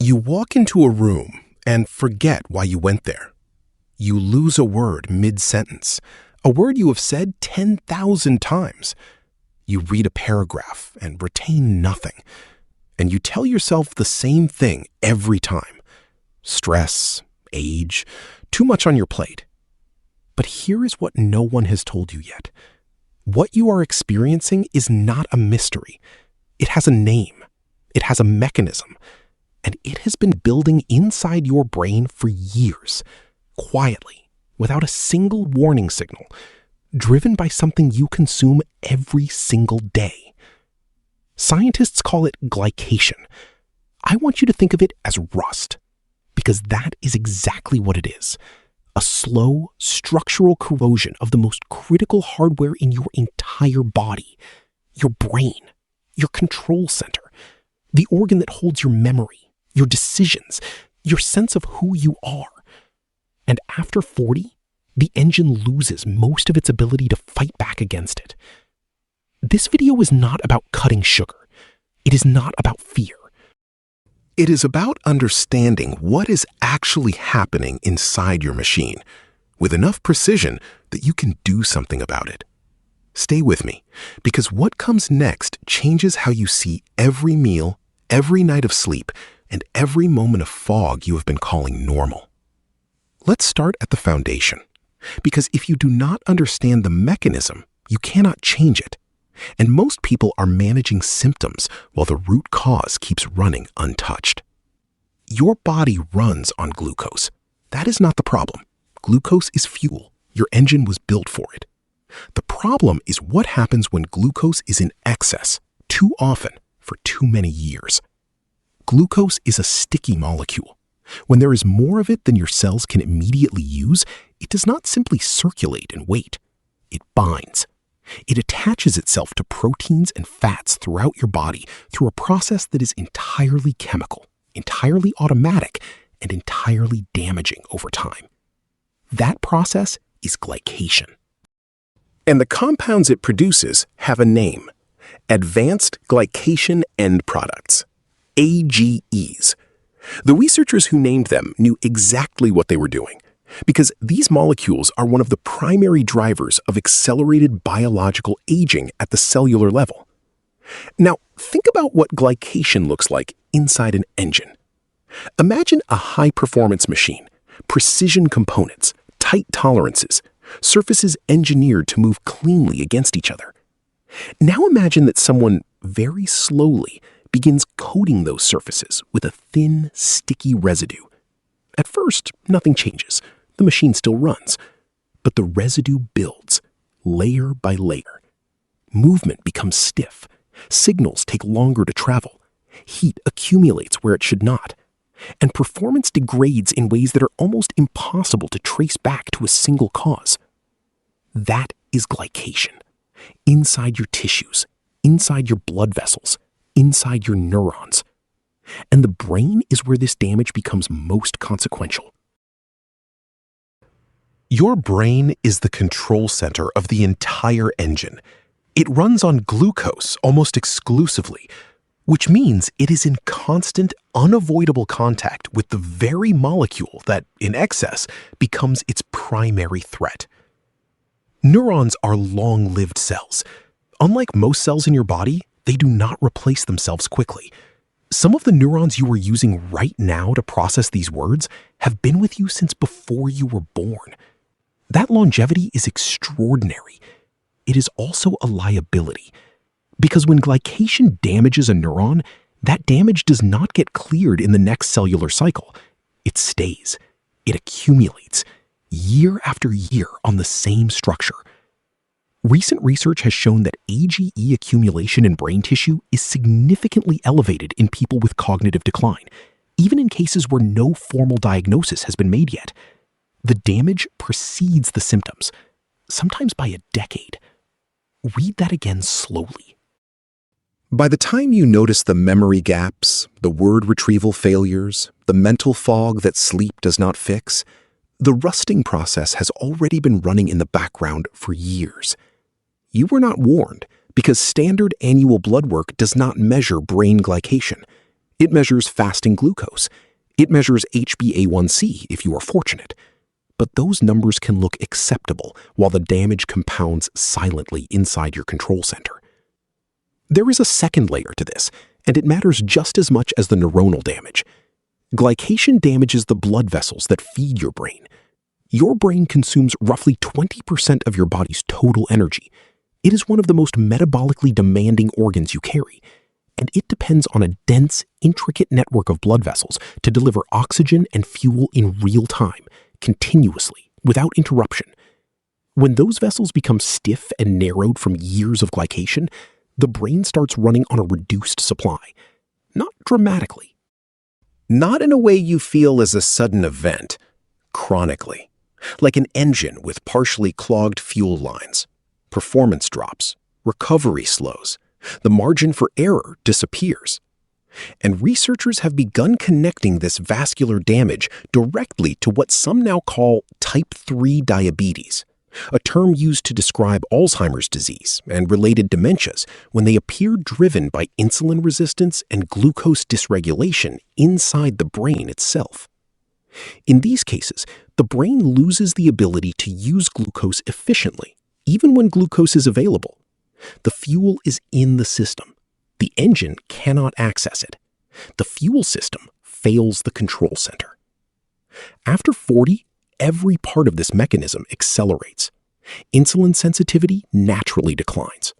You walk into a room and forget why you went there. You lose a word mid-sentence, a word you have said 10,000 times. You read a paragraph and retain nothing. And you tell yourself the same thing every time. Stress, age, too much on your plate. But here is what no one has told you yet. What you are experiencing is not a mystery. It has a name. It has a mechanism. And it has been building inside your brain for years, quietly, without a single warning signal, driven by something you consume every single day. Scientists call it glycation. I want you to think of it as rust, because that is exactly what it is. A slow, structural corrosion of the most critical hardware in your entire body, your brain, your control center, the organ that holds your memory, your decisions, your sense of who you are. And after 40, the engine loses most of its ability to fight back against it. This video is not about cutting sugar. It is not about fear. It is about understanding what is actually happening inside your machine with enough precision that you can do something about it. Stay with me, because what comes next changes how you see every meal, every night of sleep, and every moment of fog you have been calling normal. Let's start at the foundation, because if you do not understand the mechanism, you cannot change it. And most people are managing symptoms while the root cause keeps running untouched. Your body runs on glucose. That is not the problem. Glucose is fuel. Your engine was built for it. The problem is what happens when glucose is in excess, too often, for too many years. Glucose is a sticky molecule. When there is more of it than your cells can immediately use, it does not simply circulate and wait. It binds. It attaches itself to proteins and fats throughout your body through a process that is entirely chemical, entirely automatic, and entirely damaging over time. That process is glycation. And the compounds it produces have a name: Advanced Glycation End Products, AGEs. The researchers who named them knew exactly what they were doing, because these molecules are one of the primary drivers of accelerated biological aging at the cellular level. Now, think about what glycation looks like inside an engine. Imagine a high-performance machine, precision components, tight tolerances, surfaces engineered to move cleanly against each other. Now imagine that someone very slowly begins coating those surfaces with a thin, sticky residue. At first, nothing changes. The machine still runs. But the residue builds, layer by layer. Movement becomes stiff. Signals take longer to travel. Heat accumulates where it should not. And performance degrades in ways that are almost impossible to trace back to a single cause. That is glycation. Inside your tissues, inside your blood vessels, inside your neurons. And the brain is where this damage becomes most consequential. Your brain is the control center of the entire engine. It runs on glucose almost exclusively, which means it is in constant, unavoidable contact with the very molecule that, in excess, becomes its primary threat. Neurons are long-lived cells. Unlike most cells in your body, they do not replace themselves quickly. Some of the neurons you are using right now to process these words have been with you since before you were born. That longevity is extraordinary. It is also a liability, because when glycation damages a neuron, that damage does not get cleared in the next cellular cycle. It stays. It accumulates, year after year on the same structure. Recent research has shown that AGE accumulation in brain tissue is significantly elevated in people with cognitive decline, even in cases where no formal diagnosis has been made yet. The damage precedes the symptoms, sometimes by a decade. Read that again slowly. By the time you notice the memory gaps, the word retrieval failures, the mental fog that sleep does not fix, the rusting process has already been running in the background for years. You were not warned because standard annual blood work does not measure brain glycation. It measures fasting glucose. It measures HbA1c if you are fortunate. But those numbers can look acceptable while the damage compounds silently inside your control center. There is a second layer to this, and it matters just as much as the neuronal damage. Glycation damages the blood vessels that feed your brain. Your brain consumes roughly 20% of your body's total energy. It is one of the most metabolically demanding organs you carry, and it depends on a dense, intricate network of blood vessels to deliver oxygen and fuel in real time, continuously, without interruption. When those vessels become stiff and narrowed from years of glycation, the brain starts running on a reduced supply. Not dramatically. Not in a way you feel as a sudden event, chronically. Like an engine with partially clogged fuel lines. Performance drops, recovery slows, the margin for error disappears. And researchers have begun connecting this vascular damage directly to what some now call type 3 diabetes, a term used to describe Alzheimer's disease and related dementias when they appear driven by insulin resistance and glucose dysregulation inside the brain itself. In these cases, the brain loses the ability to use glucose efficiently, even when glucose is available. The fuel is in the system. The engine cannot access it. The fuel system fails the control center. After 40, every part of this mechanism accelerates. Insulin sensitivity naturally declines.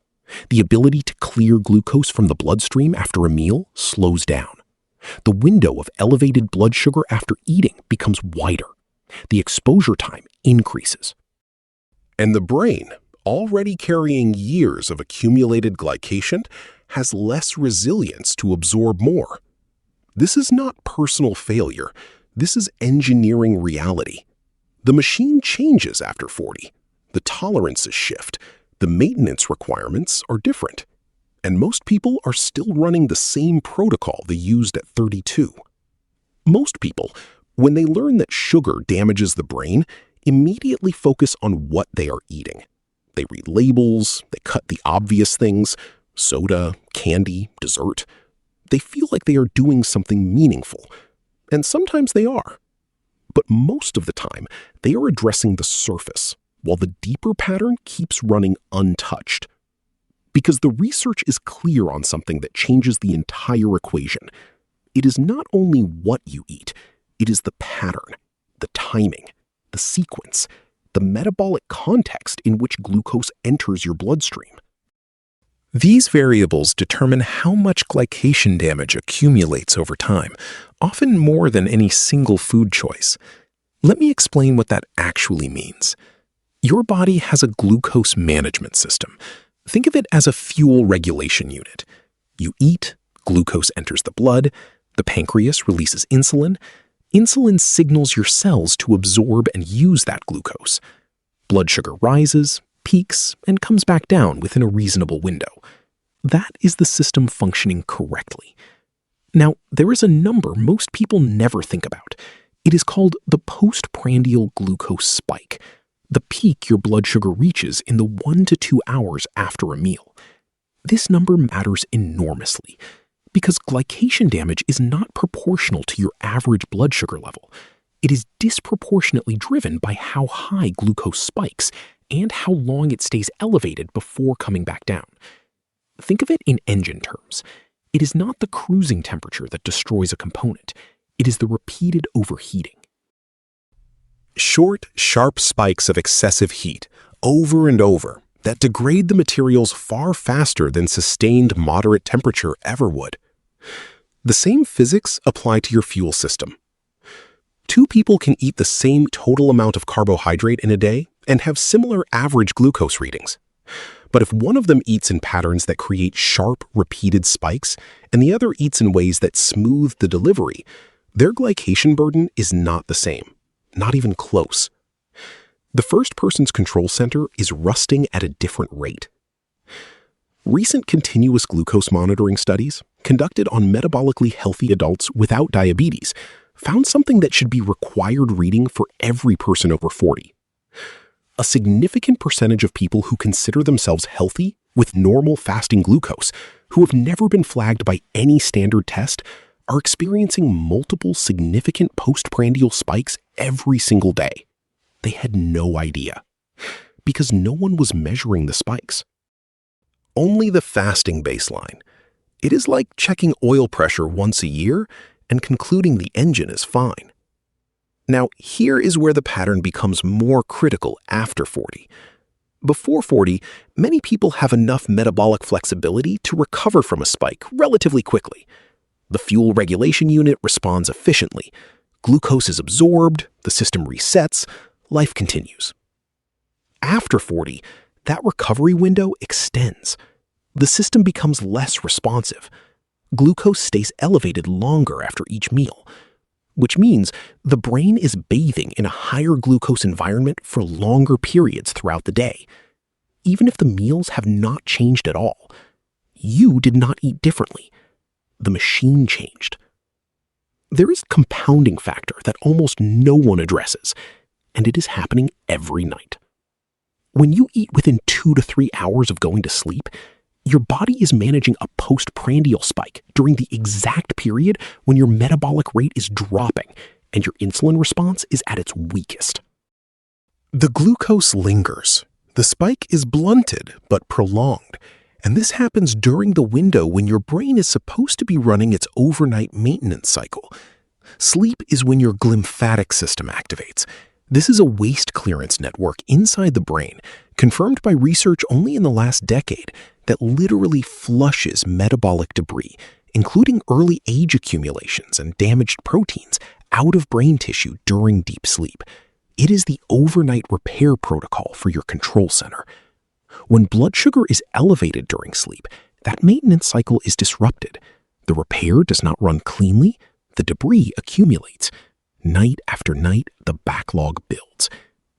The ability to clear glucose from the bloodstream after a meal slows down. The window of elevated blood sugar after eating becomes wider. The exposure time increases. And the brain, already carrying years of accumulated glycation, has less resilience to absorb more. This is not personal failure. This is engineering reality. The machine changes after 40. The tolerances shift. The maintenance requirements are different. And most people are still running the same protocol they used at 32. Most people, when they learn that sugar damages the brain, immediately focus on what they are eating. They read labels, they cut the obvious things, soda, candy, dessert. They feel like they are doing something meaningful, and sometimes they are. But most of the time, they are addressing the surface, while the deeper pattern keeps running untouched. Because the research is clear on something that changes the entire equation. It is not only what you eat, it is the pattern, the timing, the sequence, the metabolic context in which glucose enters your bloodstream. These variables determine how much glycation damage accumulates over time, often more than any single food choice. Let me explain what that actually means. Your body has a glucose management system. Think of it as a fuel regulation unit. You eat, glucose enters the blood, the pancreas releases insulin. Insulin signals your cells to absorb and use that glucose. Blood sugar rises, peaks, and comes back down within a reasonable window. That is the system functioning correctly. Now, there is a number most people never think about. It is called the postprandial glucose spike, the peak your blood sugar reaches in the 1 to 2 hours after a meal. This number matters enormously because glycation damage is not proportional to your average blood sugar level. It is disproportionately driven by how high glucose spikes and how long it stays elevated before coming back down. Think of it in engine terms. It is not the cruising temperature that destroys a component. It is the repeated overheating. Short, sharp spikes of excessive heat, over and over, that degrade the materials far faster than sustained moderate temperature ever would. The same physics apply to your fuel system. 2 people can eat the same total amount of carbohydrate in a day and have similar average glucose readings. But if one of them eats in patterns that create sharp, repeated spikes, and the other eats in ways that smooth the delivery, their glycation burden is not the same, not even close. The first person's control center is rusting at a different rate. Recent continuous glucose monitoring studies, conducted on metabolically healthy adults without diabetes, found something that should be required reading for every person over 40. A significant percentage of people who consider themselves healthy with normal fasting glucose, who have never been flagged by any standard test, are experiencing multiple significant postprandial spikes every single day. They had no idea, because no one was measuring the spikes. Only the fasting baseline. It is like checking oil pressure once a year and concluding the engine is fine. Now, here is where the pattern becomes more critical after 40. Before 40, many people have enough metabolic flexibility to recover from a spike relatively quickly. The fuel regulation unit responds efficiently. Glucose is absorbed, the system resets, life continues. After 40, that recovery window extends. The system becomes less responsive. Glucose stays elevated longer after each meal, which means the brain is bathing in a higher glucose environment for longer periods throughout the day. Even if the meals have not changed at all, you did not eat differently. The machine changed. There is a compounding factor that almost no one addresses, and it is happening every night. When you eat within 2 to 3 hours of going to sleep, your body is managing a postprandial spike during the exact period when your metabolic rate is dropping and your insulin response is at its weakest. The glucose lingers. The spike is blunted but prolonged, and this happens during the window when your brain is supposed to be running its overnight maintenance cycle. Sleep is when your glymphatic system activates. This is a waste clearance network inside the brain, confirmed by research only in the last decade, that literally flushes metabolic debris, including early age accumulations and damaged proteins, out of brain tissue during deep sleep. It is the overnight repair protocol for your control center. When blood sugar is elevated during sleep, that maintenance cycle is disrupted. The repair does not run cleanly, the debris accumulates. Night after night, the backlog builds.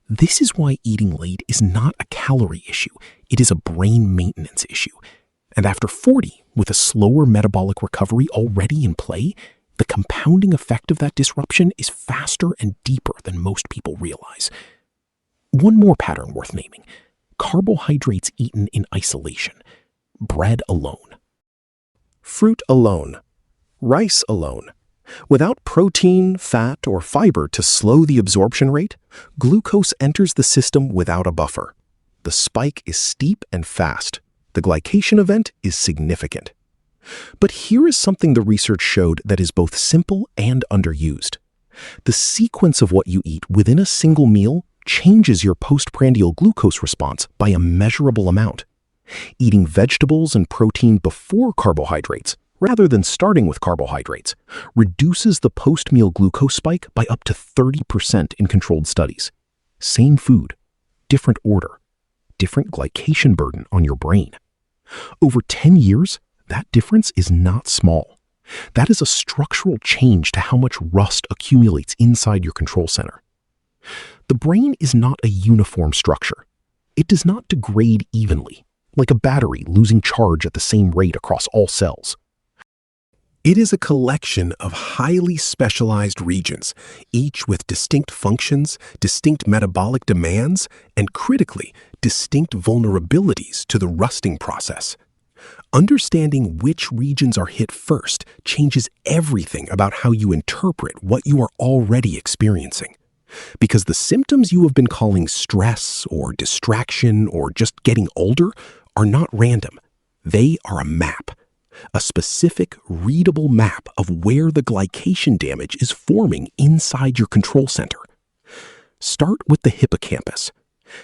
This is why eating late is not a calorie issue, it is a brain maintenance issue. And after 40, with a slower metabolic recovery already in play, the compounding effect of that disruption is faster and deeper than most people realize. One more pattern worth naming: carbohydrates eaten in isolation. Bread alone. Fruit alone. Rice alone. Without protein, fat, or fiber to slow the absorption rate, glucose enters the system without a buffer. The spike is steep and fast. The glycation event is significant. But here is something the research showed that is both simple and underused. The sequence of what you eat within a single meal changes your postprandial glucose response by a measurable amount. Eating vegetables and protein before carbohydrates, rather than starting with carbohydrates, reduces the post-meal glucose spike by up to 30% in controlled studies. Same food, different order, different glycation burden on your brain. Over 10 years, that difference is not small. That is a structural change to how much rust accumulates inside your control center. The brain is not a uniform structure. It does not degrade evenly, like a battery losing charge at the same rate across all cells. It is a collection of highly specialized regions, each with distinct functions, distinct metabolic demands, and critically, distinct vulnerabilities to the rusting process. Understanding which regions are hit first changes everything about how you interpret what you are already experiencing. Because the symptoms you have been calling stress or distraction or just getting older are not random. They are a map. A specific, readable map of where the glycation damage is forming inside your control center. Start with the hippocampus.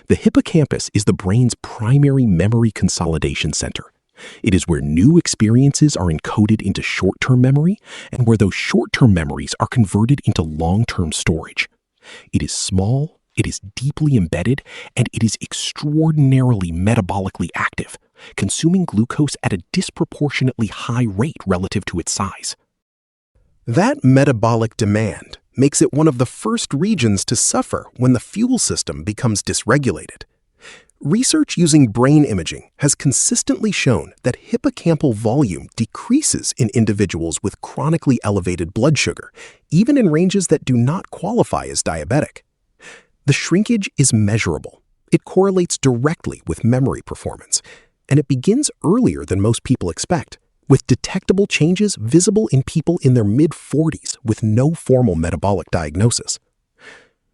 The hippocampus is the brain's primary memory consolidation center. It is where new experiences are encoded into short-term memory and where those short-term memories are converted into long-term storage. It is small, it is deeply embedded, and it is extraordinarily metabolically active, consuming glucose at a disproportionately high rate relative to its size. That metabolic demand makes it one of the first regions to suffer when the fuel system becomes dysregulated. Research using brain imaging has consistently shown that hippocampal volume decreases in individuals with chronically elevated blood sugar, even in ranges that do not qualify as diabetic. The shrinkage is measurable. It correlates directly with memory performance, and it begins earlier than most people expect, with detectable changes visible in people in their mid-40s with no formal metabolic diagnosis.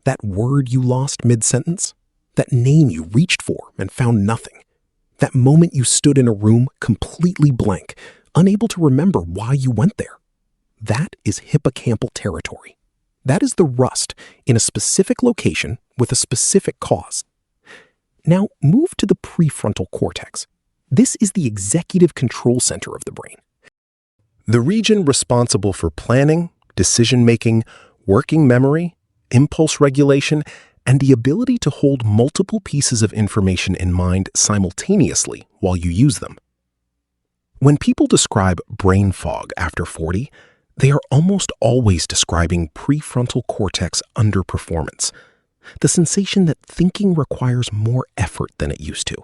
That word you lost mid-sentence? That name you reached for and found nothing? That moment you stood in a room completely blank, unable to remember why you went there? That is hippocampal territory. That is the rust in a specific location with a specific cause. Now move to the prefrontal cortex. This is the executive control center of the brain. The region responsible for planning, decision-making, working memory, impulse regulation, and the ability to hold multiple pieces of information in mind simultaneously while you use them. When people describe brain fog after 40, they are almost always describing prefrontal cortex underperformance, the sensation that thinking requires more effort than it used to,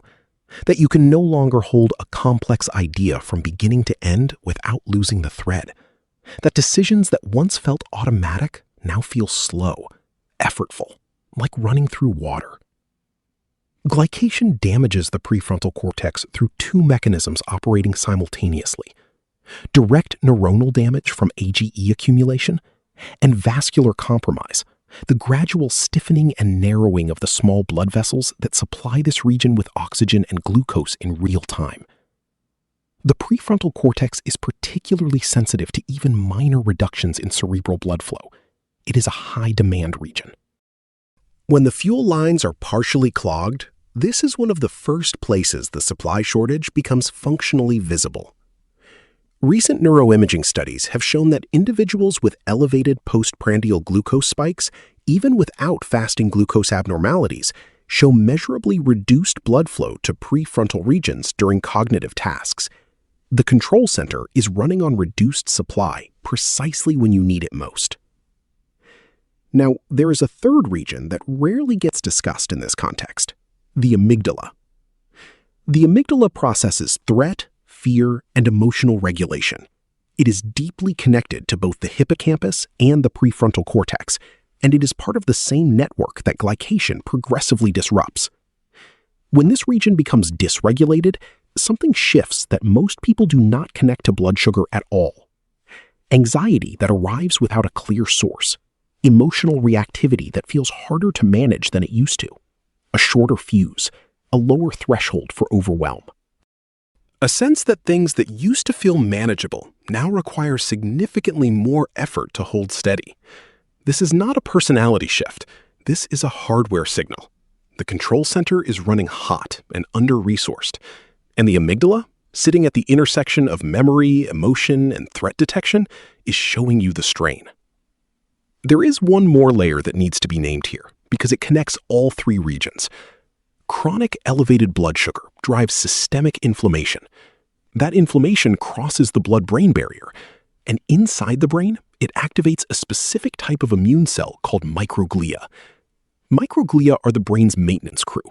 that you can no longer hold a complex idea from beginning to end without losing the thread, that decisions that once felt automatic now feel slow, effortful, like running through water. Glycation damages the prefrontal cortex through two mechanisms operating simultaneously: direct neuronal damage from AGE accumulation, and vascular compromise, the gradual stiffening and narrowing of the small blood vessels that supply this region with oxygen and glucose in real time. The prefrontal cortex is particularly sensitive to even minor reductions in cerebral blood flow. It is a high-demand region. When the fuel lines are partially clogged, this is one of the first places the supply shortage becomes functionally visible. Recent neuroimaging studies have shown that individuals with elevated postprandial glucose spikes, even without fasting glucose abnormalities, show measurably reduced blood flow to prefrontal regions during cognitive tasks. The control center is running on reduced supply precisely when you need it most. Now, there is a third region that rarely gets discussed in this context: the amygdala. The amygdala processes threat, fear, and emotional regulation. It is deeply connected to both the hippocampus and the prefrontal cortex, and it is part of the same network that glycation progressively disrupts. When this region becomes dysregulated, something shifts that most people do not connect to blood sugar at all. Anxiety that arrives without a clear source. Emotional reactivity that feels harder to manage than it used to. A shorter fuse. A lower threshold for overwhelm. A sense that things that used to feel manageable now require significantly more effort to hold steady. This is not a personality shift. This is a hardware signal. The control center is running hot and under-resourced, and the amygdala, sitting at the intersection of memory, emotion, and threat detection, is showing you the strain. There is one more layer that needs to be named here, because it connects all three regions. Chronic elevated blood sugar drives systemic inflammation. That inflammation crosses the blood-brain barrier, and inside the brain, it activates a specific type of immune cell called microglia. Microglia are the brain's maintenance crew.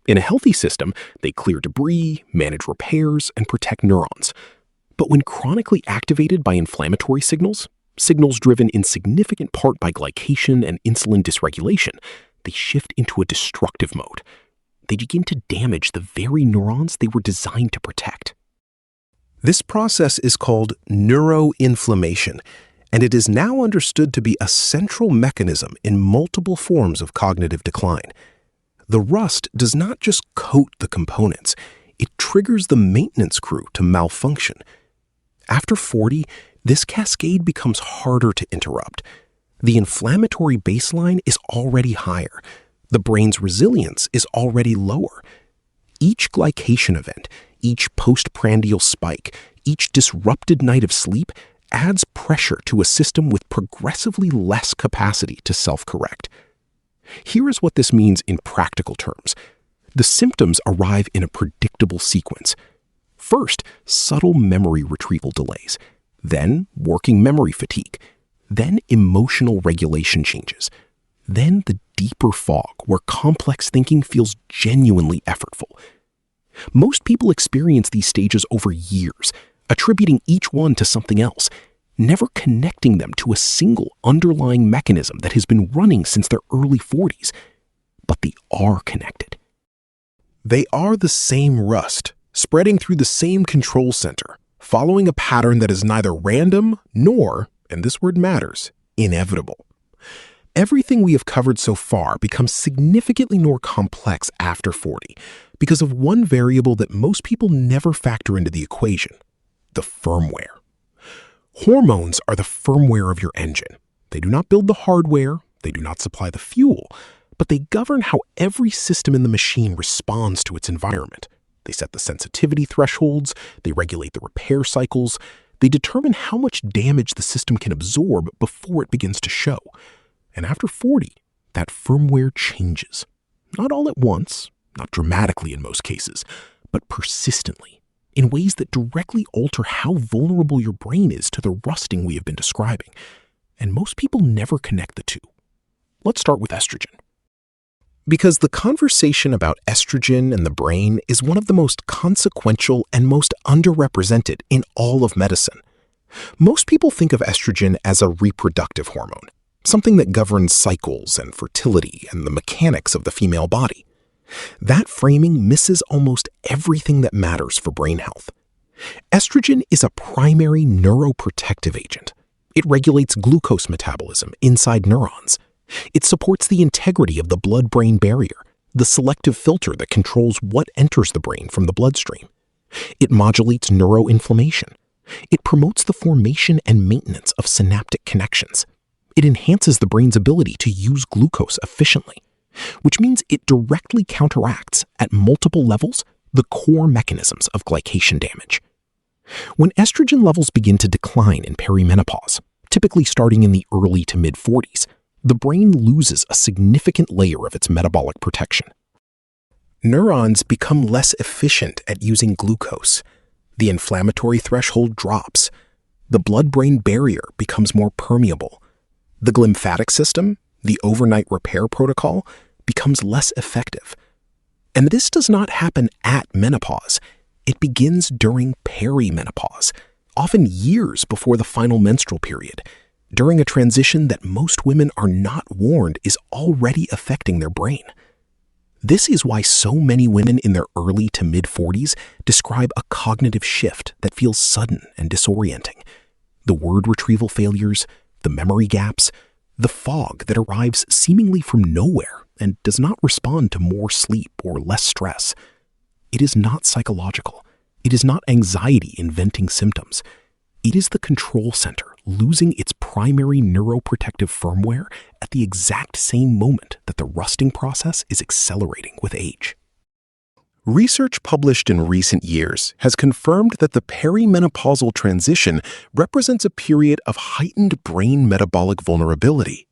In a healthy system, they clear debris, manage repairs, and protect neurons. But when chronically activated by inflammatory signals driven in significant part by glycation and insulin dysregulation, they shift into a destructive mode. They begin to damage the very neurons they were designed to protect. This process is called neuroinflammation, and it is now understood to be a central mechanism in multiple forms of cognitive decline. The rust does not just coat the components, it triggers the maintenance crew to malfunction. After 40, this cascade becomes harder to interrupt. The inflammatory baseline is already higher. The brain's resilience is already lower. Each glycation event, each postprandial spike, each disrupted night of sleep adds pressure to a system with progressively less capacity to self-correct. Here is what this means in practical terms. The symptoms arrive in a predictable sequence. First, subtle memory retrieval delays, then working memory fatigue, then emotional regulation changes, then the deeper fog where complex thinking feels genuinely effortful. Most people experience these stages over years, attributing each one to something else, never connecting them to a single underlying mechanism that has been running since their early 40s. But they are connected. They are the same rust, spreading through the same control center, following a pattern that is neither random nor, and this word matters, inevitable. Everything we have covered so far becomes significantly more complex after 40 because of one variable that most people never factor into the equation: the firmware. Hormones are the firmware of your engine. They do not build the hardware, they do not supply the fuel, but they govern how every system in the machine responds to its environment. They set the sensitivity thresholds, they regulate the repair cycles, they determine how much damage the system can absorb before it begins to show. And after 40, that firmware changes. Not all at once, not dramatically in most cases, but persistently, in ways that directly alter how vulnerable your brain is to the rusting we have been describing. And most people never connect the two. Let's start with estrogen. Because the conversation about estrogen and the brain is one of the most consequential and most underrepresented in all of medicine. Most people think of estrogen as a reproductive hormone, something that governs cycles and fertility and the mechanics of the female body. That framing misses almost everything that matters for brain health. Estrogen is a primary neuroprotective agent. It regulates glucose metabolism inside neurons. It supports the integrity of the blood-brain barrier, the selective filter that controls what enters the brain from the bloodstream. It modulates neuroinflammation. It promotes the formation and maintenance of synaptic connections. It enhances the brain's ability to use glucose efficiently, which means it directly counteracts, at multiple levels, the core mechanisms of glycation damage. When estrogen levels begin to decline in perimenopause, typically starting in the early to mid-40s, the brain loses a significant layer of its metabolic protection. Neurons become less efficient at using glucose. The inflammatory threshold drops. The blood-brain barrier becomes more permeable. The glymphatic system, the overnight repair protocol, becomes less effective. And this does not happen at menopause. It begins during perimenopause, often years before the final menstrual period, during a transition that most women are not warned is already affecting their brain. This is why so many women in their early to mid-40s describe a cognitive shift that feels sudden and disorienting. The word retrieval failures, the memory gaps, the fog that arrives seemingly from nowhere and does not respond to more sleep or less stress. It is not psychological. It is not anxiety inventing symptoms. It is the control center losing its primary neuroprotective firmware at the exact same moment that the rusting process is accelerating with age. Research published in recent years has confirmed that the perimenopausal transition represents a period of heightened brain metabolic vulnerability.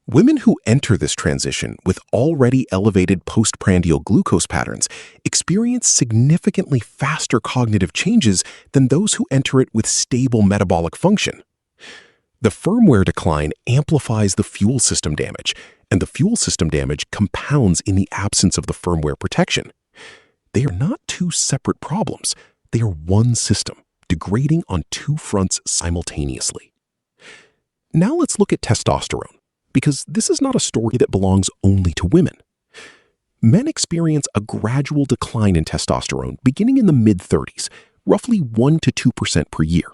Women who enter this transition with already elevated postprandial glucose patterns experience significantly faster cognitive changes than those who enter it with stable metabolic function. The firmware decline amplifies the fuel system damage, and the fuel system damage compounds in the absence of the firmware protection. They are not two separate problems. They are one system, degrading on two fronts simultaneously. Now let's look at testosterone, because this is not a story that belongs only to women. Men experience a gradual decline in testosterone beginning in the mid-30s, roughly 1 to 2% per year.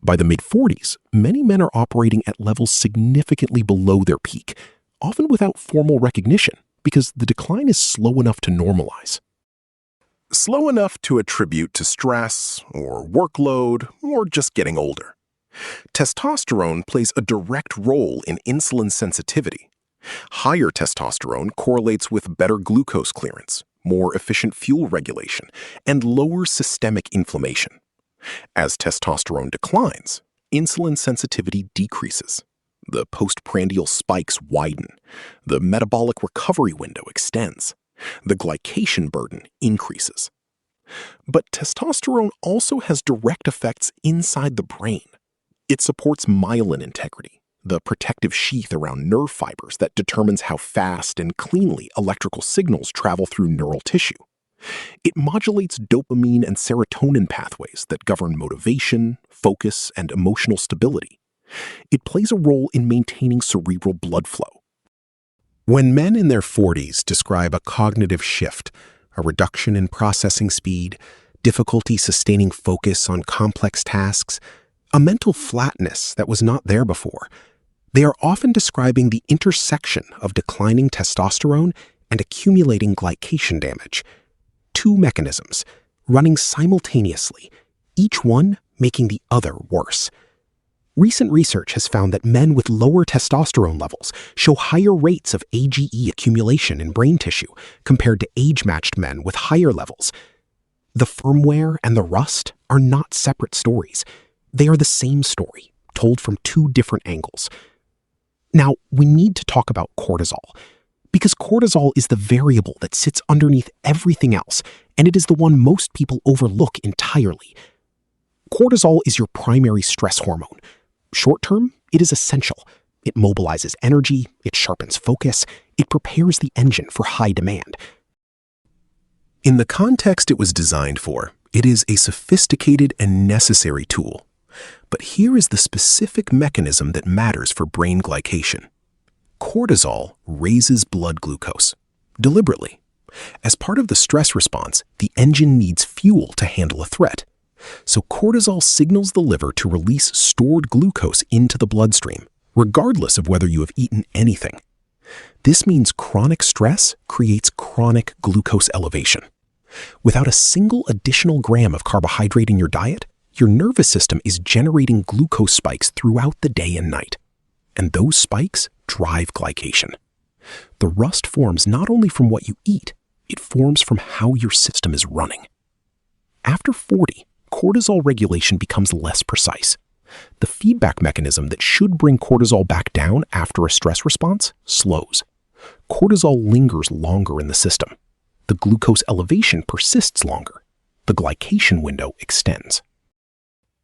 By the mid-40s, many men are operating at levels significantly below their peak, often without formal recognition, because the decline is slow enough to normalize. Slow enough to attribute to stress, or workload, or just getting older. Testosterone plays a direct role in insulin sensitivity. Higher testosterone correlates with better glucose clearance, more efficient fuel regulation, and lower systemic inflammation. As testosterone declines, insulin sensitivity decreases. The postprandial spikes widen. The metabolic recovery window extends. The glycation burden increases. But testosterone also has direct effects inside the brain. It supports myelin integrity, the protective sheath around nerve fibers that determines how fast and cleanly electrical signals travel through neural tissue. It modulates dopamine and serotonin pathways that govern motivation, focus, and emotional stability. It plays a role in maintaining cerebral blood flow. When men in their 40s describe a cognitive shift, a reduction in processing speed, difficulty sustaining focus on complex tasks, a mental flatness that was not there before. They are often describing the intersection of declining testosterone and accumulating glycation damage. Two mechanisms, running simultaneously, each one making the other worse. Recent research has found that men with lower testosterone levels show higher rates of AGE accumulation in brain tissue compared to age-matched men with higher levels. The firmware and the rust are not separate stories. They are the same story, told from two different angles. Now, we need to talk about cortisol, because cortisol is the variable that sits underneath everything else, and it is the one most people overlook entirely. Cortisol is your primary stress hormone. Short-term, it is essential. It mobilizes energy, it sharpens focus, it prepares the engine for high demand. In the context it was designed for, it is a sophisticated and necessary tool. But here is the specific mechanism that matters for brain glycation. Cortisol raises blood glucose, deliberately. As part of the stress response, the engine needs fuel to handle a threat. So cortisol signals the liver to release stored glucose into the bloodstream, regardless of whether you have eaten anything. This means chronic stress creates chronic glucose elevation. Without a single additional gram of carbohydrate in your diet, your nervous system is generating glucose spikes throughout the day and night. And those spikes drive glycation. The rust forms not only from what you eat, it forms from how your system is running. After 40, cortisol regulation becomes less precise. The feedback mechanism that should bring cortisol back down after a stress response slows. Cortisol lingers longer in the system. The glucose elevation persists longer. The glycation window extends.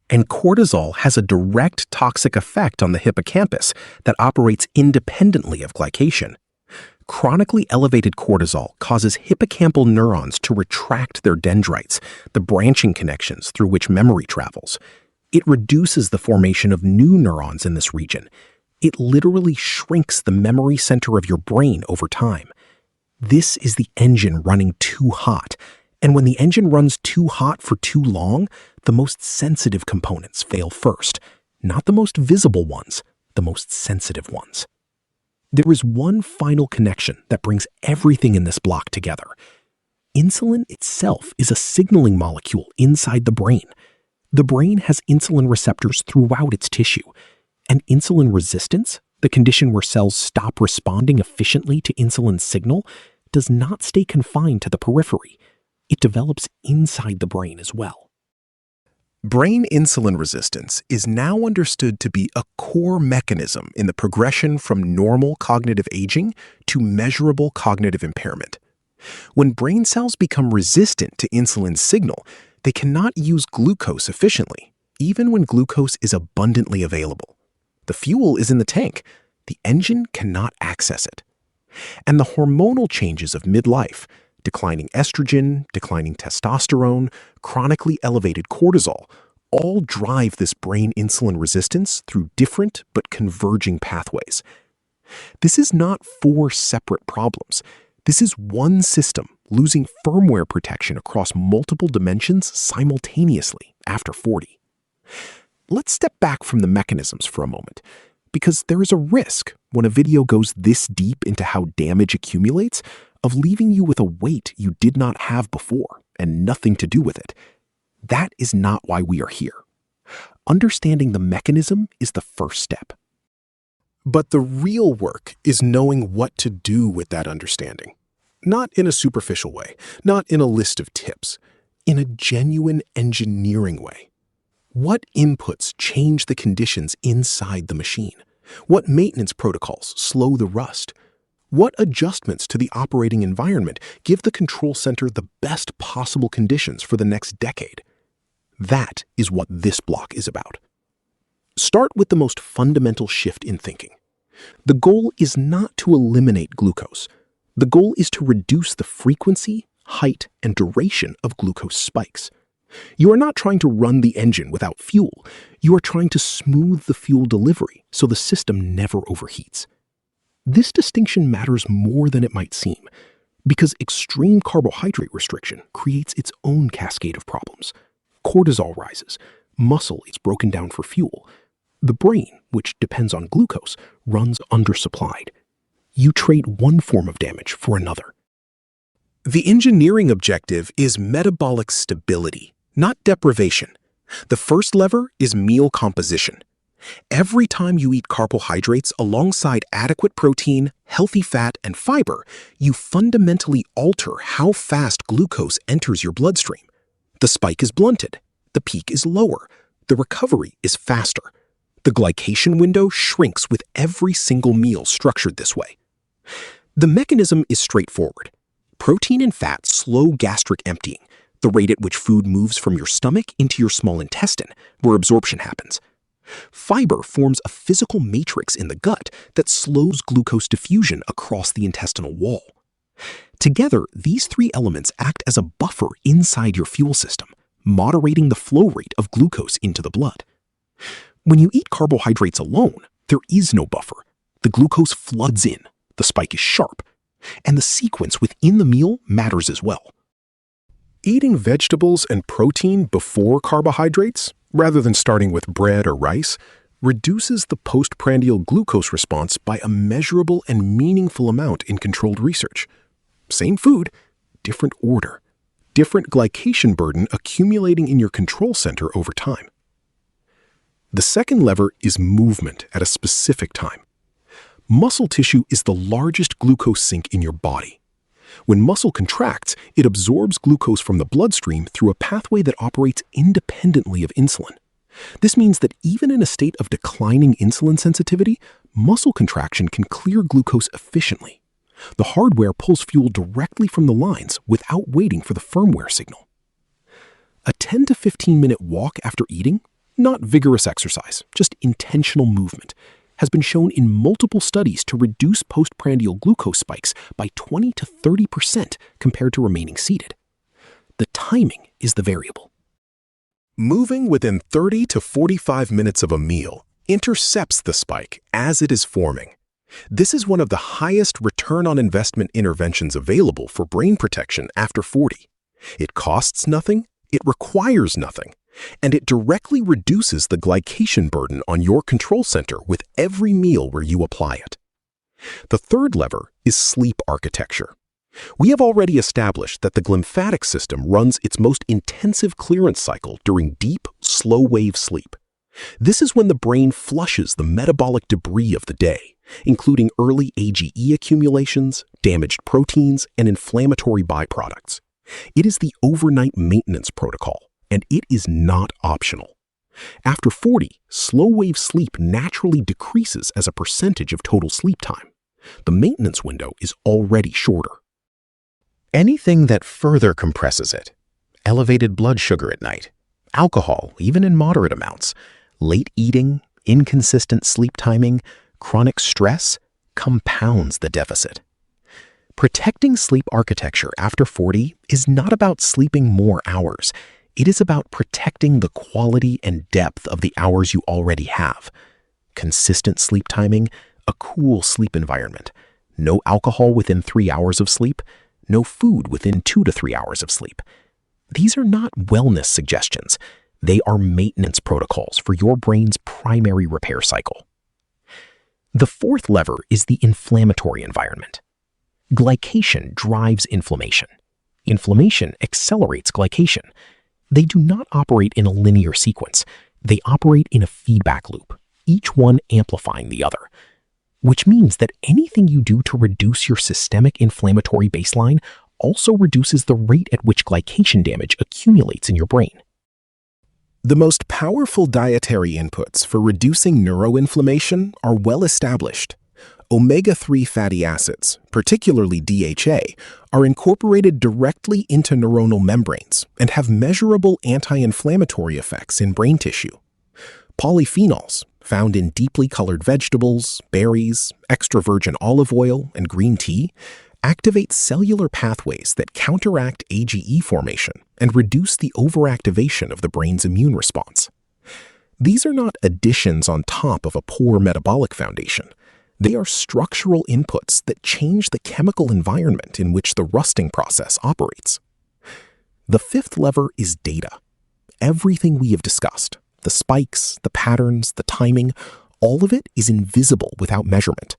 And cortisol has a direct toxic effect on the hippocampus that operates independently of glycation. Chronically elevated cortisol causes hippocampal neurons to retract their dendrites, the branching connections through which memory travels. It reduces the formation of new neurons in this region. It literally shrinks the memory center of your brain over time. This is the engine running too hot. And when the engine runs too hot for too long, the most sensitive components fail first. Not the most visible ones, the most sensitive ones. There is one final connection that brings everything in this block together. Insulin itself is a signaling molecule inside the brain. The brain has insulin receptors throughout its tissue. And insulin resistance, the condition where cells stop responding efficiently to insulin's signal, does not stay confined to the periphery. It develops inside the brain as well. Brain insulin resistance is now understood to be a core mechanism in the progression from normal cognitive aging to measurable cognitive impairment. When brain cells become resistant to insulin's signal, they cannot use glucose efficiently, even when glucose is abundantly available. The fuel is in the tank. The engine cannot access it. And the hormonal changes of midlife, declining estrogen, declining testosterone, chronically elevated cortisol, all drive this brain insulin resistance through different but converging pathways. This is not four separate problems. This is one system losing firmware protection across multiple dimensions simultaneously after 40. Let's step back from the mechanisms for a moment, because there is a risk when a video goes this deep into how damage accumulates of leaving you with a weight you did not have before and nothing to do with it. That is not why we are here. Understanding the mechanism is the first step. But the real work is knowing what to do with that understanding. Not in a superficial way, not in a list of tips, in a genuine engineering way. What inputs change the conditions inside the machine? What maintenance protocols slow the rust? What adjustments to the operating environment give the control center the best possible conditions for the next decade? That is what this block is about. Start with the most fundamental shift in thinking. The goal is not to eliminate glucose. The goal is to reduce the frequency, height, and duration of glucose spikes. You are not trying to run the engine without fuel. You are trying to smooth the fuel delivery so the system never overheats. This distinction matters more than it might seem, Because extreme carbohydrate restriction creates its own cascade of problems. Cortisol rises, muscle is broken down for fuel. The brain, which depends on glucose, runs undersupplied. You trade one form of damage for another. The engineering objective is metabolic stability, not deprivation. The first lever is meal composition. Every time you eat carbohydrates alongside adequate protein, healthy fat, and fiber, you fundamentally alter how fast glucose enters your bloodstream. The spike is blunted. The peak is lower. The recovery is faster. The glycation window shrinks with every single meal structured this way. The mechanism is straightforward. Protein and fat slow gastric emptying, the rate at which food moves from your stomach into your small intestine, where absorption happens. Fiber forms a physical matrix in the gut that slows glucose diffusion across the intestinal wall. Together, these three elements act as a buffer inside your fuel system, moderating the flow rate of glucose into the blood. When you eat carbohydrates alone, there is no buffer. The glucose floods in, the spike is sharp, and the sequence within the meal matters as well. Eating vegetables and protein before carbohydrates, rather than starting with bread or rice, reduces the postprandial glucose response by a measurable and meaningful amount in controlled research. Same food, different order, different glycation burden accumulating in your control center over time. The second lever is movement at a specific time. Muscle tissue is the largest glucose sink in your body. When muscle contracts, it absorbs glucose from the bloodstream through a pathway that operates independently of insulin. This means that even in a state of declining insulin sensitivity, muscle contraction can clear glucose efficiently. The hardware pulls fuel directly from the lines without waiting for the firmware signal. A 10 to 15-minute walk after eating, not vigorous exercise, just intentional movement, has been shown in multiple studies to reduce postprandial glucose spikes by 20 to 30% compared to remaining seated. The timing is the variable. Moving within 30 to 45 minutes of a meal intercepts the spike as it is forming. This is one of the highest return on investment interventions available for brain protection after 40. It costs nothing, it requires nothing, and it directly reduces the glycation burden on your control center with every meal where you apply it. The third lever is sleep architecture. We have already established that the glymphatic system runs its most intensive clearance cycle during deep, slow-wave sleep. This is when the brain flushes the metabolic debris of the day, including early AGE accumulations, damaged proteins, and inflammatory byproducts. It is the overnight maintenance protocol, and it is not optional. After 40, slow-wave sleep naturally decreases as a percentage of total sleep time. The maintenance window is already shorter. Anything that further compresses it, elevated blood sugar at night, alcohol, even in moderate amounts, late eating, inconsistent sleep timing, chronic stress, compounds the deficit. Protecting sleep architecture after 40 is not about sleeping more hours. It is about protecting the quality and depth of the hours you already have. Consistent sleep timing, a cool sleep environment, no alcohol within 3 hours of sleep, no food within 2 to 3 hours of sleep. These are not wellness suggestions. They are maintenance protocols for your brain's primary repair cycle. The fourth lever is the inflammatory environment. Glycation drives inflammation. Inflammation accelerates glycation. They do not operate in a linear sequence. They operate in a feedback loop, each one amplifying the other, which means that anything you do to reduce your systemic inflammatory baseline also reduces the rate at which glycation damage accumulates in your brain. The most powerful dietary inputs for reducing neuroinflammation are well established. Omega-3 fatty acids, particularly DHA, are incorporated directly into neuronal membranes and have measurable anti-inflammatory effects in brain tissue. Polyphenols, found in deeply colored vegetables, berries, extra virgin olive oil, and green tea, activate cellular pathways that counteract AGE formation and reduce the overactivation of the brain's immune response. These are not additions on top of a poor metabolic foundation. They are structural inputs that change the chemical environment in which the rusting process operates. The fifth lever is data. Everything we have discussed, the spikes, the patterns, the timing, all of it is invisible without measurement.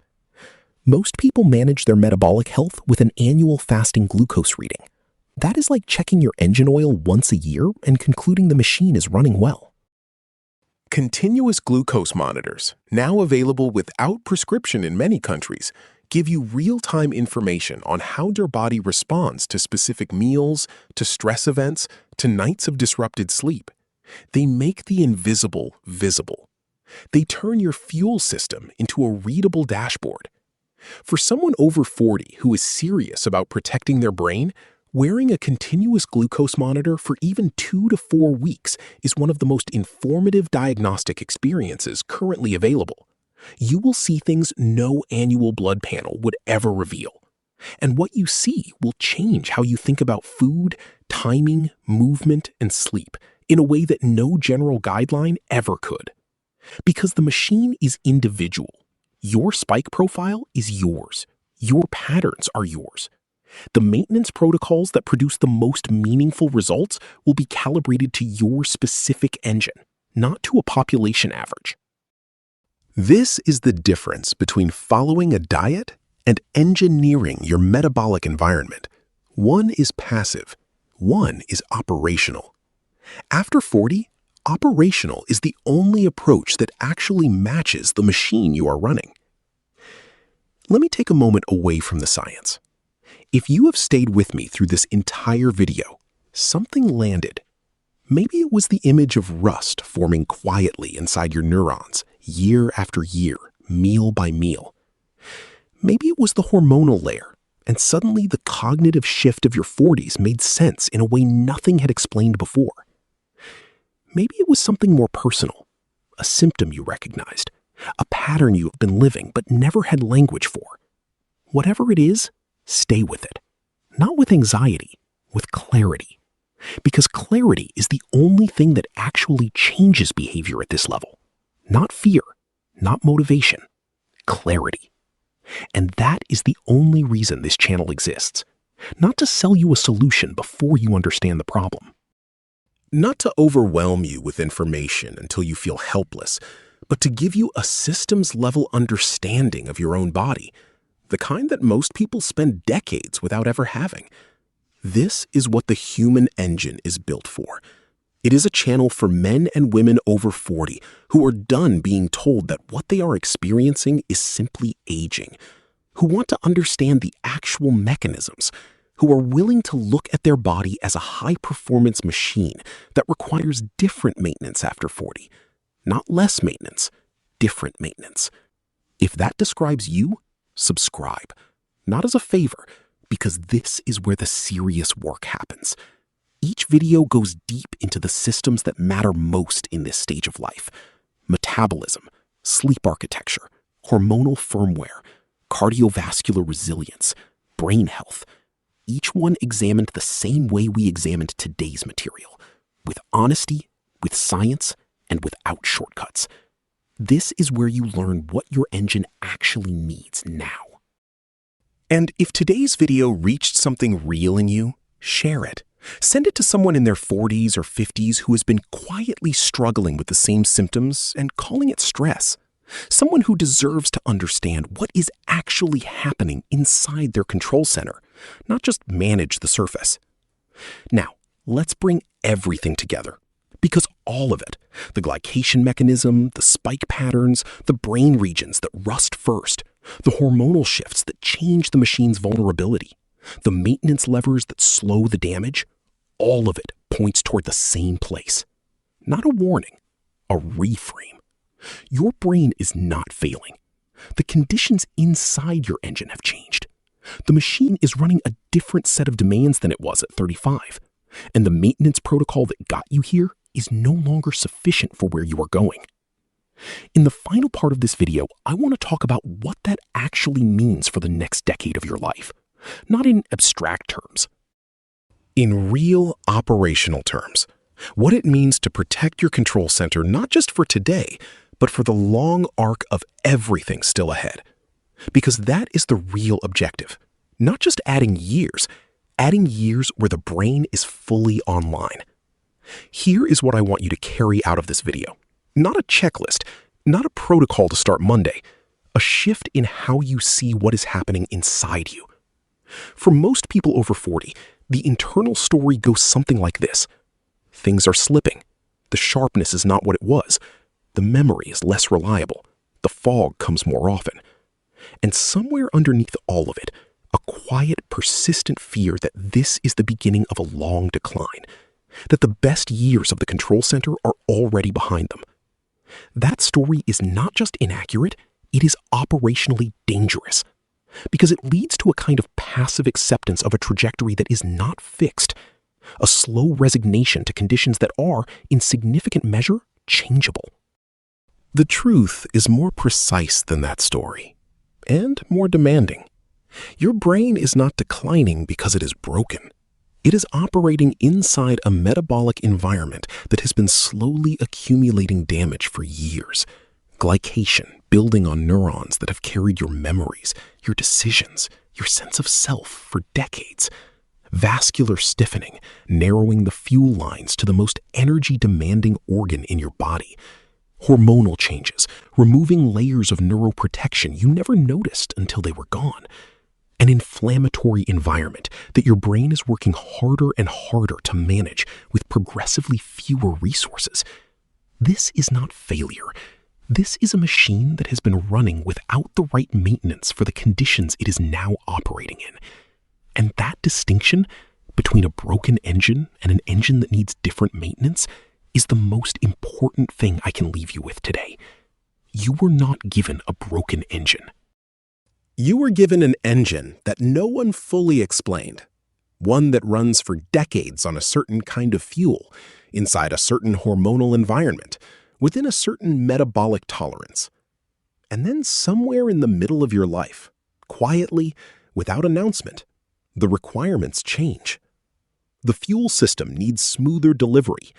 Most people manage their metabolic health with an annual fasting glucose reading. That is like checking your engine oil once a year and concluding the machine is running well. Continuous glucose monitors, now available without prescription in many countries, give you real-time information on how your body responds to specific meals, to stress events, to nights of disrupted sleep. They make the invisible visible. They turn your fuel system into a readable dashboard. For someone over 40 who is serious about protecting their brain, wearing a continuous glucose monitor for even 2 to 4 weeks is one of the most informative diagnostic experiences currently available. You will see things no annual blood panel would ever reveal. And what you see will change how you think about food, timing, movement, and sleep in a way that no general guideline ever could. Because the machine is individual. Your spike profile is yours. Your patterns are yours. The maintenance protocols that produce the most meaningful results will be calibrated to your specific engine, not to a population average. This is the difference between following a diet and engineering your metabolic environment. One is passive, one is operational. After 40, operational is the only approach that actually matches the machine you are running. Let me take a moment away from the science. If you have stayed with me through this entire video, something landed. Maybe it was the image of rust forming quietly inside your neurons, year after year, meal by meal. Maybe it was the hormonal layer, and suddenly the cognitive shift of your 40s made sense in a way nothing had explained before. Maybe it was something more personal, a symptom you recognized, a pattern you have been living but never had language for. Whatever it is, stay with it. Not with anxiety, with clarity. Because clarity is the only thing that actually changes behavior at this level. Not fear, not motivation, clarity. And that is the only reason this channel exists. Not to sell you a solution before you understand the problem. Not to overwhelm you with information until you feel helpless, but to give you a systems-level understanding of your own body, the kind that most people spend decades without ever having. This is what the human engine is built for. It is a channel for men and women over 40 who are done being told that what they are experiencing is simply aging, who want to understand the actual mechanisms, who are willing to look at their body as a high-performance machine that requires different maintenance after 40. Not less maintenance, different maintenance. If that describes you, subscribe. Not as a favor, because this is where the serious work happens. Each video goes deep into the systems that matter most in this stage of life. Metabolism, sleep architecture, hormonal firmware, cardiovascular resilience, brain health. Each one examined the same way we examined today's material, with honesty, with science, and without shortcuts. This is where you learn what your engine actually needs now. And if today's video reached something real in you, share it. Send it to someone in their 40s or 50s who has been quietly struggling with the same symptoms and calling it stress. Someone who deserves to understand what is actually happening inside their control center, not just manage the surface. Now, let's bring everything together. Because all of it, the glycation mechanism, the spike patterns, the brain regions that rust first, the hormonal shifts that change the machine's vulnerability, the maintenance levers that slow the damage, all of it points toward the same place. Not a warning, a reframe. Your brain is not failing. The conditions inside your engine have changed. The machine is running a different set of demands than it was at 35. And the maintenance protocol that got you here is no longer sufficient for where you are going. In the final part of this video, I want to talk about what that actually means for the next decade of your life. Not in abstract terms. In real operational terms. What it means to protect your control center not just for today, but for the long arc of everything still ahead. Because that is the real objective. Not just adding years where the brain is fully online. Here is what I want you to carry out of this video. Not a checklist, not a protocol to start Monday, a shift in how you see what is happening inside you. For most people over 40, the internal story goes something like this. Things are slipping. The sharpness is not what it was. The memory is less reliable. The fog comes more often. And somewhere underneath all of it, a quiet, persistent fear that this is the beginning of a long decline, that the best years of the control center are already behind them. That story is not just inaccurate, it is operationally dangerous, because it leads to a kind of passive acceptance of a trajectory that is not fixed, a slow resignation to conditions that are, in significant measure, changeable. The truth is more precise than that story, and more demanding. Your brain is not declining because it is broken. It is operating inside a metabolic environment that has been slowly accumulating damage for years. Glycation building on neurons that have carried your memories, your decisions, your sense of self for decades. Vascular stiffening, narrowing the fuel lines to the most energy-demanding organ in your body. Hormonal changes, removing layers of neuroprotection you never noticed until they were gone. An inflammatory environment that your brain is working harder and harder to manage with progressively fewer resources. This is not failure. This is a machine that has been running without the right maintenance for the conditions it is now operating in. And that distinction between a broken engine and an engine that needs different maintenance is the most important thing I can leave you with today. You were not given a broken engine. You were given an engine that no one fully explained. One that runs for decades on a certain kind of fuel, inside a certain hormonal environment, within a certain metabolic tolerance. And then somewhere in the middle of your life, quietly, without announcement, the requirements change. The fuel system needs smoother delivery.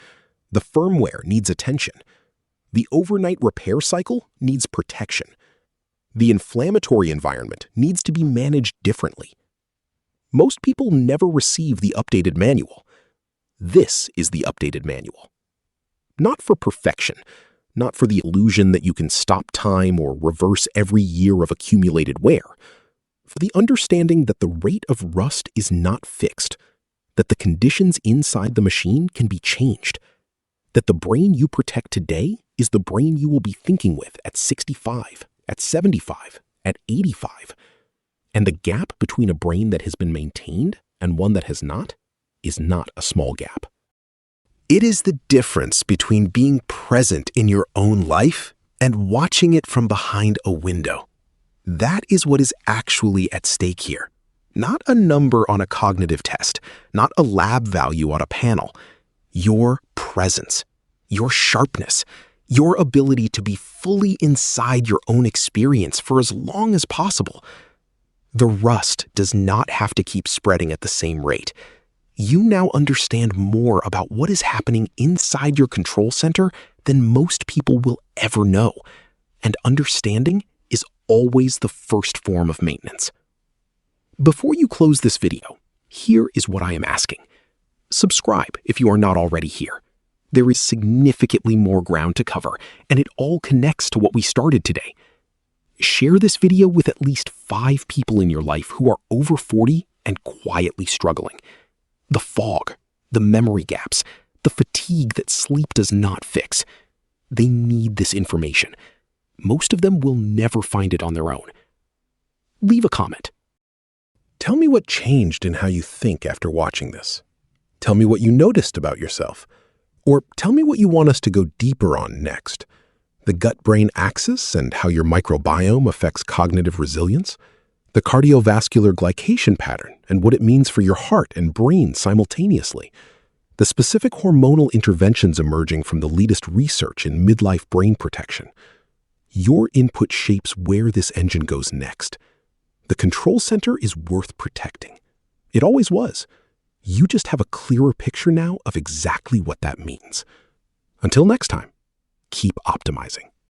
The firmware needs attention. The overnight repair cycle needs protection. The inflammatory environment needs to be managed differently. Most people never receive the updated manual. This is the updated manual. Not for perfection, not for the illusion that you can stop time or reverse every year of accumulated wear. For the understanding that the rate of rust is not fixed, that the conditions inside the machine can be changed, that the brain you protect today is the brain you will be thinking with at 65, at 75, at 85. And the gap between a brain that has been maintained and one that has not is not a small gap. It is the difference between being present in your own life and watching it from behind a window. That is what is actually at stake here. Not a number on a cognitive test, not a lab value on a panel. Your presence, your sharpness, your ability to be fully inside your own experience for as long as possible. The rust does not have to keep spreading at the same rate. You now understand more about what is happening inside your control center than most people will ever know. And understanding is always the first form of maintenance. Before you close this video, here is what I am asking. Subscribe if you are not already here. There is significantly more ground to cover, and it all connects to what we started today. Share this video with at least 5 people in your life who are over 40 and quietly struggling. The fog, the memory gaps, the fatigue that sleep does not fix. They need this information. Most of them will never find it on their own. Leave a comment. Tell me what changed in how you think after watching this. Tell me what you noticed about yourself. Or tell me what you want us to go deeper on next. The gut-brain axis and how your microbiome affects cognitive resilience. The cardiovascular glycation pattern and what it means for your heart and brain simultaneously. The specific hormonal interventions emerging from the latest research in midlife brain protection. Your input shapes where this engine goes next. The control center is worth protecting. It always was. You just have a clearer picture now of exactly what that means. Until next time, keep optimizing.